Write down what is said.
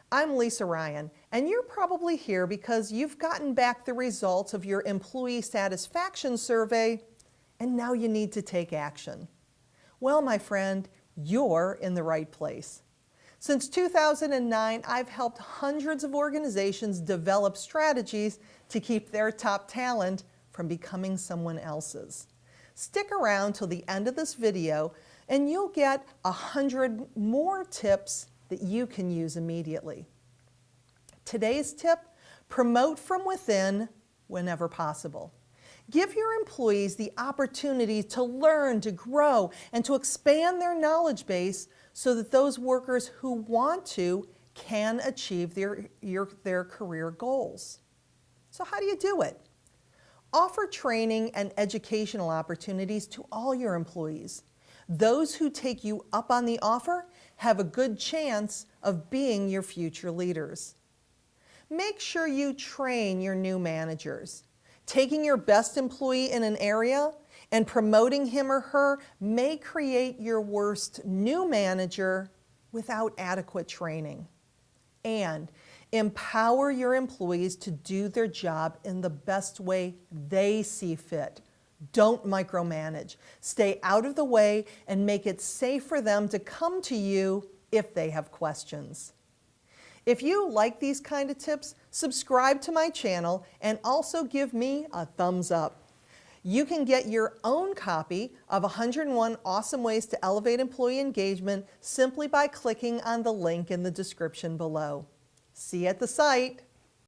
I'm Lisa Ryan, and you're probably here because you've gotten back the results of your employee satisfaction survey, and now you need to take action. Well, my friend, you're in the right place. Since 2009, I've helped hundreds of organizations develop strategies to keep their top talent from becoming someone else's. Stick around till the end of this video, and you'll get 100 more tips that you can use immediately. Today's tip: promote from within whenever possible. Give your employees the opportunity to learn, to grow, and to expand their knowledge base so that those workers who want to can achieve their career goals. So how do you do it? Offer training and educational opportunities to all your employees. Those who take you up on the offer have a good chance of being your future leaders. Make sure you train your new managers. Taking your best employee in an area and promoting him or her may create your worst new manager without adequate training. And empower your employees to do their job in the best way they see fit. Don't micromanage. Stay out of the way and make it safe for them to come to you if they have questions. If you like these kind of tips, subscribe to my channel and also give me a thumbs up. You can get your own copy of 101 Awesome Ways to Elevate Employee Engagement simply by clicking on the link in the description below. See you at the site.